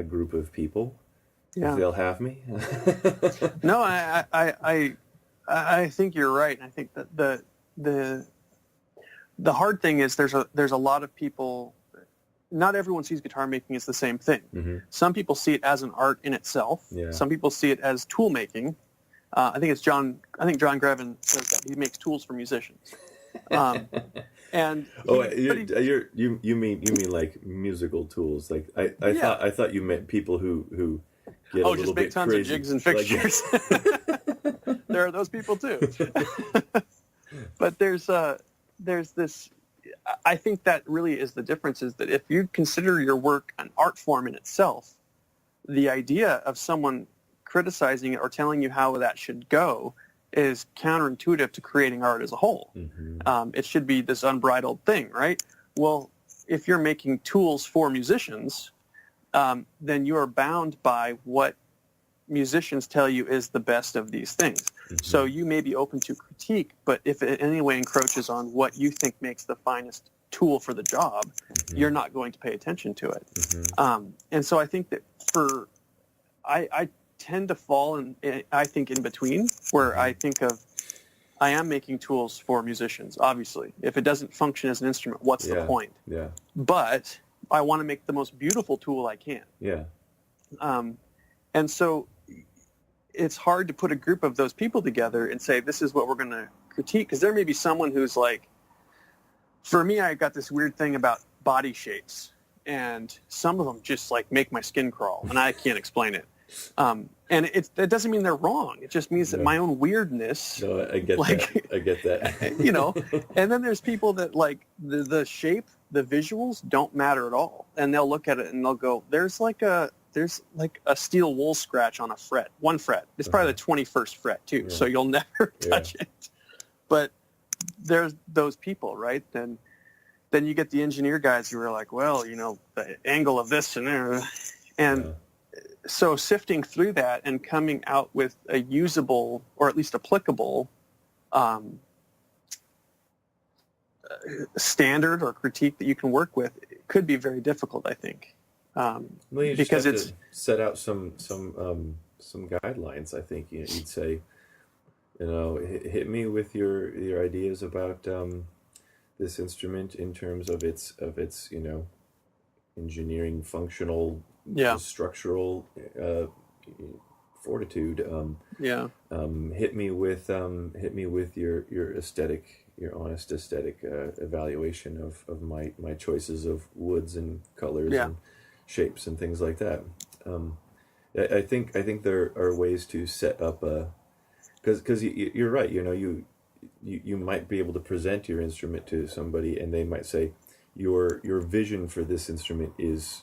group of people. Yeah. If they'll have me. No, I think you're right. I think that the hard thing is there's a lot of people. Not everyone sees guitar making as the same thing. Mm-hmm. Some people see it as an art in itself. Yeah. Some people see it as tool making. I think John Grevin says that he makes tools for musicians. And you mean like musical tools? Like I thought you meant people who get a little just bit make tons crazy. of jigs and fixtures. There are those people too. But there's this. I think that really is the difference, is that if you consider your work an art form in itself, the idea of someone criticizing it or telling you how that should go is counterintuitive to creating art as a whole. Mm-hmm. It should be this unbridled thing, right? Well, if you're making tools for musicians, then you are bound by what musicians tell you is the best of these things. Mm-hmm. So you may be open to critique, but if it in any way encroaches on what you think makes the finest tool for the job, mm-hmm. you're not going to pay attention to it. Mm-hmm. And so I think that I tend to fall in between, where mm-hmm. I think of, I am making tools for musicians, obviously. If it doesn't function as an instrument, what's the point? Yeah. But I want to make the most beautiful tool I can. Yeah. And so it's hard to put a group of those people together and say, this is what we're going to critique, because there may be someone who's like, for me, I got this weird thing about body shapes, and some of them just like make my skin crawl, and I can't explain it. And it doesn't mean they're wrong. It just means that my own weirdness. No, I get that. I get that. And then there's people that like the shape, the visuals don't matter at all, and they'll look at it and they'll go, there's like a steel wool scratch on a fret, one fret. It's probably the 21st fret too, so you'll never touch it. But there's those people, right? Then you get the engineer guys who are like, well, the angle of this and there. And so sifting through that and coming out with a usable, or at least applicable, standard or critique that you can work with could be very difficult, I think. Well, you just because have to set out some guidelines. I think you'd say, hit me with your ideas about this instrument in terms of its engineering, functional, structural fortitude. Hit me with your aesthetic, your honest aesthetic evaluation of my choices of woods and colors and shapes and things like that. I think there are ways to set up Because you're right. You might be able to present your instrument to somebody, and they might say, your vision for this instrument is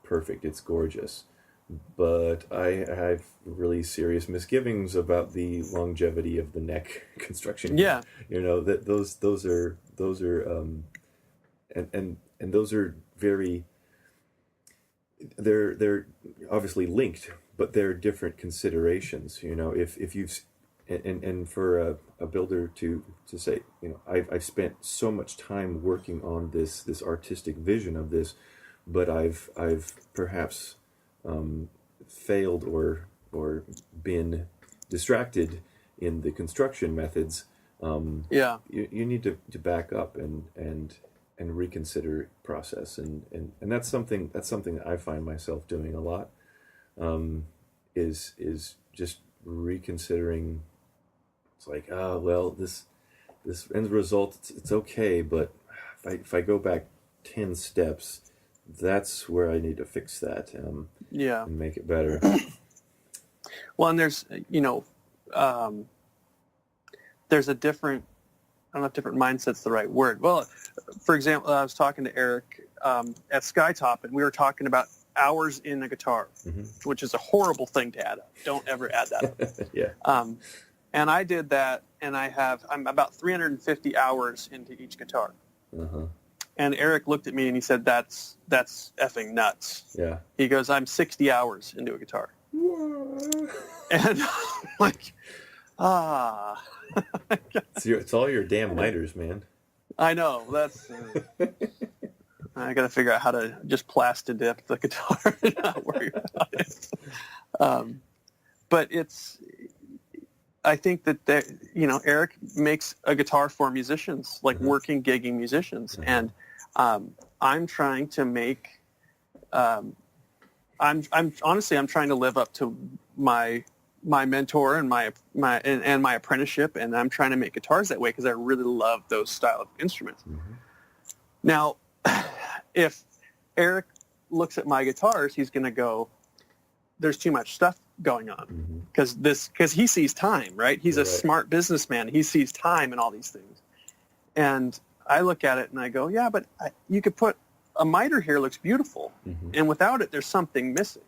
perfect. It's gorgeous, but I have really serious misgivings about the longevity of the neck construction. Yeah. That those are and those are very, they're obviously linked, but they're different considerations. If you've and for a builder to say, I've spent so much time working on this artistic vision of this, but I've perhaps failed or been distracted in the construction methods. You need to back up and reconsider process, and that's something that I find myself doing a lot, is just reconsidering. It's like, well, this end result, it's okay, but if I go back 10 steps, that's where I need to fix that, and make it better. Well, and there's there's a different, I don't know if different mindset's the right word. Well, for example, I was talking to Eric at Skytop, and we were talking about hours in a guitar, which is a horrible thing to add up. Don't ever add that up. Yeah. And I did that, and I'm about 350 hours into each guitar. Uh-huh. And Eric looked at me and he said, that's effing nuts. Yeah. He goes, I'm 60 hours into a guitar. And I'm like, It's all your damn miters, man. I know. That's I got to figure out how to just plastic dip the guitar and not worry about it. But I think that Eric makes a guitar for musicians, like working, gigging musicians, and I'm trying to make. I'm trying to live up to my mentor and my apprenticeship, and I'm trying to make guitars that way because I really love those style of instruments. Mm-hmm. Now, if Eric looks at my guitars, he's going to go, "There's too much stuff going on," because he sees time, right? He's a smart businessman. He sees time in all these things, and I look at it and I go, "Yeah, but you could put a miter here. Looks beautiful, and without it, there's something missing."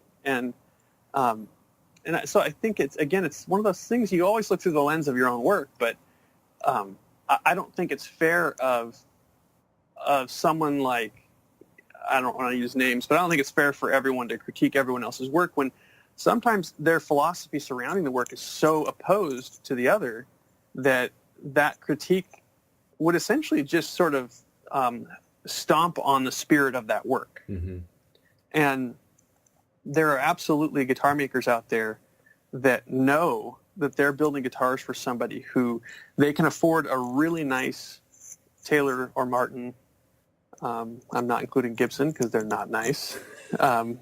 So I think it's one of those things you always look through the lens of your own work, but I don't think it's fair of someone like, I don't want to use names, but I don't think it's fair for everyone to critique everyone else's work when sometimes their philosophy surrounding the work is so opposed to the other that critique would essentially just sort of stomp on the spirit of that work. Mm-hmm. And there are absolutely guitar makers out there that know that they're building guitars for somebody who they can afford a really nice Taylor or Martin. I'm not including Gibson because they're not nice. And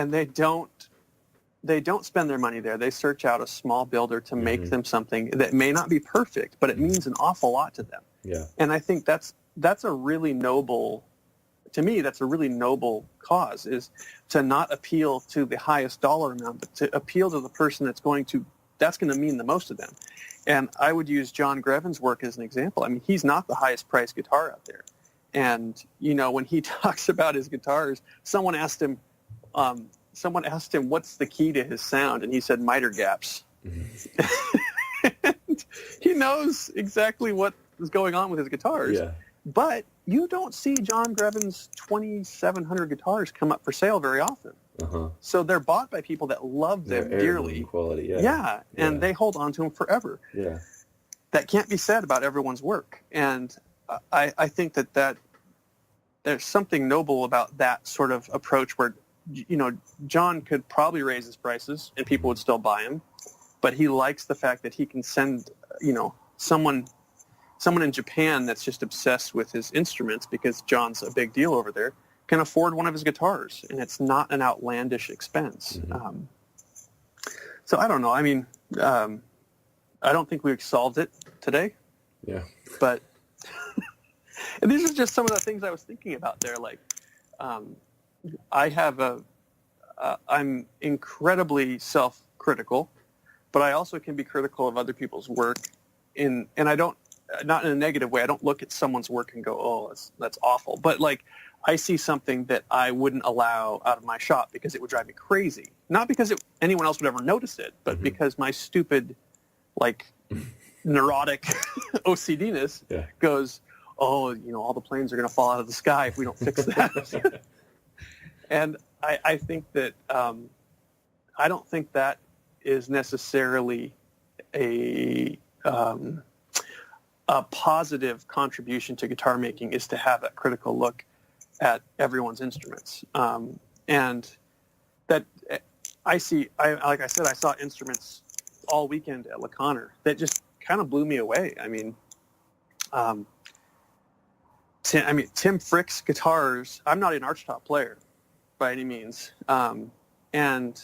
they don't spend their money there. They search out a small builder to make them something that may not be perfect, but it means an awful lot to them. Yeah. And I think that's a really noble. To me, that's a really noble cause, is to not appeal to the highest dollar amount, but to appeal to the person that's going to mean the most to them. And I would use John Grevin's work as an example. I mean, he's not the highest priced guitar out there. And, when he talks about his guitars, someone asked him, what's the key to his sound? And he said, miter gaps. Mm-hmm. And he knows exactly what is going on with his guitars. Yeah. But you don't see John Grevin's 2,700 guitars come up for sale very often. Uh-huh. So they're bought by people that love them dearly. Quality, yeah, and they hold on to them forever. Yeah, that can't be said about everyone's work. And I think that there's something noble about that sort of approach where, John could probably raise his prices and people would still buy him, but he likes the fact that he can send, someone in Japan that's just obsessed with his instruments because John's a big deal over there, can afford one of his guitars, and it's not an outlandish expense. Mm-hmm. So I don't know. I mean, I don't think we've solved it today. Yeah. But and these are just some of the things I was thinking about there. Like, I'm incredibly self-critical. but I also can be critical of other people's work and I don't, not in a negative way. I don't look at someone's work and go, oh, that's awful. But like, I see something that I wouldn't allow out of my shop because it would drive me crazy. Not because anyone else would ever notice it, but because my stupid, like, neurotic OCD-ness goes, oh, all the planes are going to fall out of the sky if we don't fix that. And I think that I don't think that is necessarily a positive contribution to guitar making, is to have that critical look at everyone's instruments. And that like I said, I saw instruments all weekend at LeConner that just kind of blew me away. I mean, Tim Frick's guitars, I'm not an archtop player by any means. And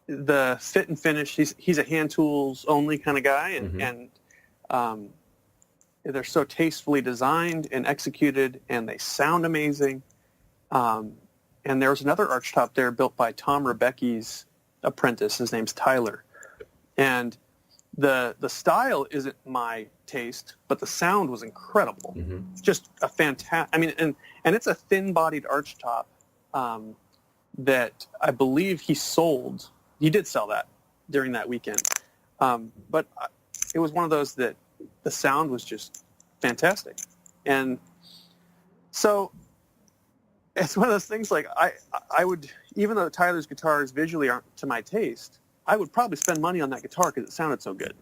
the fit and finish, he's a hand tools only kind of guy. And they're so tastefully designed and executed, and they sound amazing. And there was another archtop there built by Tom Rebecki's apprentice. His name's Tyler. And the style isn't my taste, but the sound was incredible. Just a fantastic, I mean, and it's a thin-bodied archtop that I believe he did sell that during that weekend. But it was one of those that the sound was just fantastic. And so it's one of those things, like I would, even though Tyler's guitars visually aren't to my taste, I would probably spend money on that guitar because it sounded so good.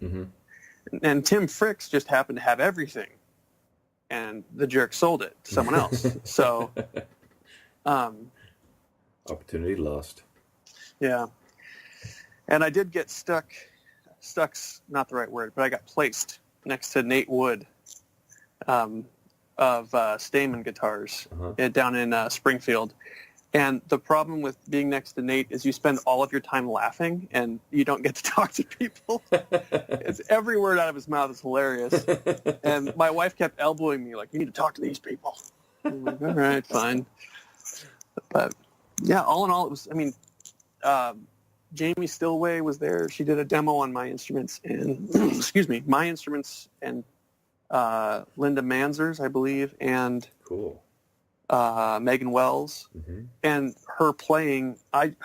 And Tim Frick's just happened to have everything, and the jerk sold it to someone else. So opportunity lost. Yeah. And I did get stuck's not the right word, but I got placed next to Nate Wood of Stamen Guitars down in Springfield. And the problem with being next to Nate is you spend all of your time laughing and you don't get to talk to people. It's every word out of his mouth is hilarious. And my wife kept elbowing me like, you need to talk to these people. I'm like, all right, fine. But yeah, all in all, it was, I mean, Jamie Stillway was there. She did a demo on my instruments and, my instruments and Linda Manzers, I believe, and cool. Megan Wells. And her playing,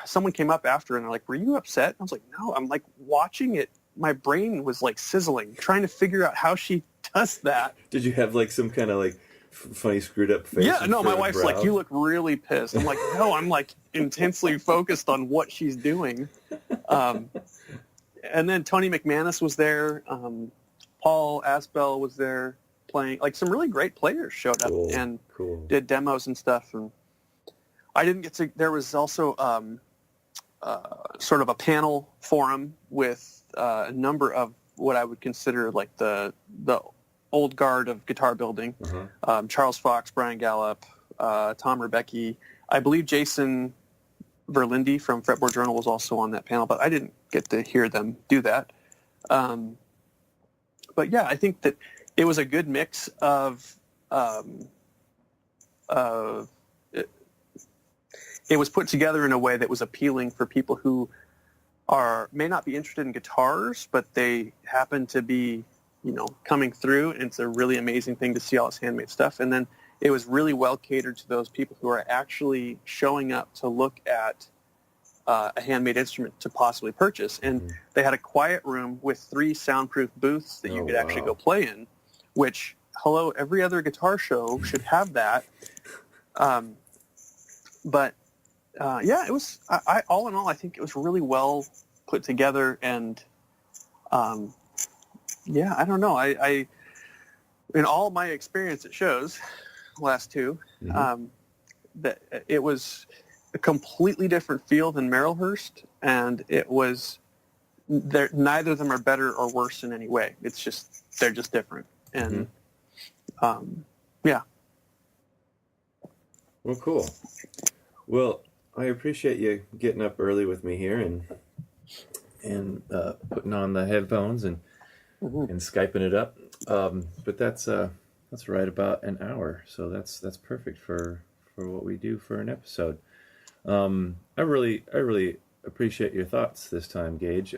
someone came up after and they're like, were you upset? I was like, no, I'm like watching it. My brain was like sizzling, trying to figure out how she does that. Did you have like some kind of like funny screwed up face? Yeah, no, my wife's like, you look really pissed. I'm like, no, I'm like intensely focused on what she's doing. And then Tony McManus was there. Paul Aspel was there playing. Like some really great players showed up and did demos and stuff. And I didn't get to, there was also sort of a panel forum with a number of what I would consider like the old guard of guitar building. Charles Fox, Brian Gallup, Tom Rebecki. I believe Jason Verlinde from Fretboard Journal was also on that panel, but I didn't get to hear them do that. But yeah, I think that it was a good mix of it was put together in a way that was appealing for people who may not be interested in guitars, but they happen to be, coming through, and it's a really amazing thing to see all this handmade stuff. And then it was really well catered to those people who are actually showing up to look at a handmade instrument to possibly purchase. And they had a quiet room with 3 soundproof booths that you could actually go play in, which, every other guitar show should have that. But it was, all in all, I think it was really well put together. And I don't know. I in all my experience at shows, last 2, that it was a completely different feel than Merrillhurst, and it was neither of them are better or worse in any way. It's just they're just different, and Well, cool. Well, I appreciate you getting up early with me here and putting on the headphones and Skyping it up. But that's right about an hour, so that's perfect for what we do for an episode. I really appreciate your thoughts this time, Gage.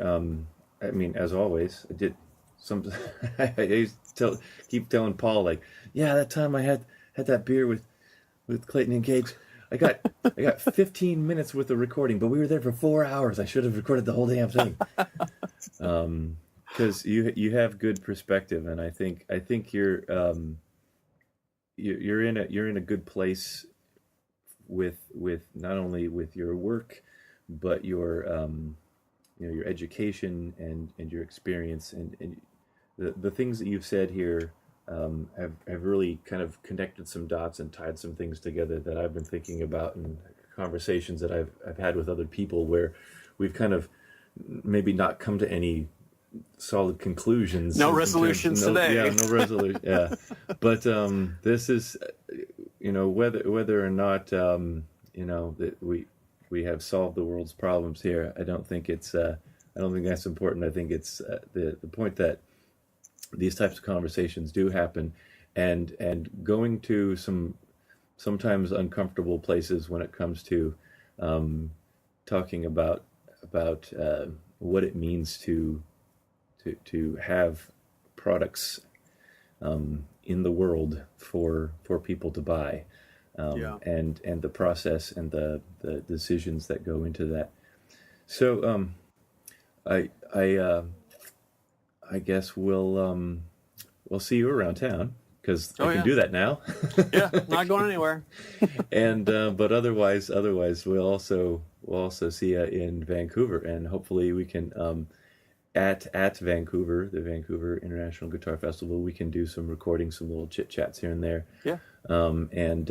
I mean, as always, I did some. I used to keep telling Paul, like, yeah, that time I had that beer with Clayton and Gage. I got 15 minutes worth of recording, but we were there for 4 hours. I should have recorded the whole damn thing. Because you have good perspective, and I think you're in a good place with not only with your work, but your your education and your experience, and the things that you've said here have really kind of connected some dots and tied some things together that I've been thinking about in conversations that I've had with other people, where we've kind of maybe not come to any solid conclusions. No resolutions today. Yeah, no resolution. Yeah, but this is, whether or not that we have solved the world's problems here. I don't think that's important. I think it's the point that these types of conversations do happen, and going to sometimes uncomfortable places when it comes to talking about what it means to have products in the world for people to buy, and the process and the decisions that go into that. So I guess we'll see you around town, because I can do that now. Yeah, not going anywhere. And but otherwise we'll also see you in Vancouver, and hopefully we can at Vancouver, the Vancouver International Guitar Festival, we can do some recording, some little chit chats here and there. Yeah. And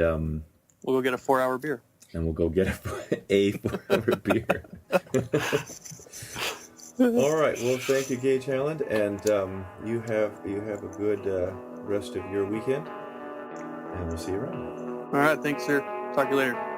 we'll go get a 4-hour beer. And we'll go get a 4-hour beer. All right. Well, thank you, Gage Halland, and you have a good rest of your weekend, and we'll see you around. All right. Thanks, sir. Talk to you later.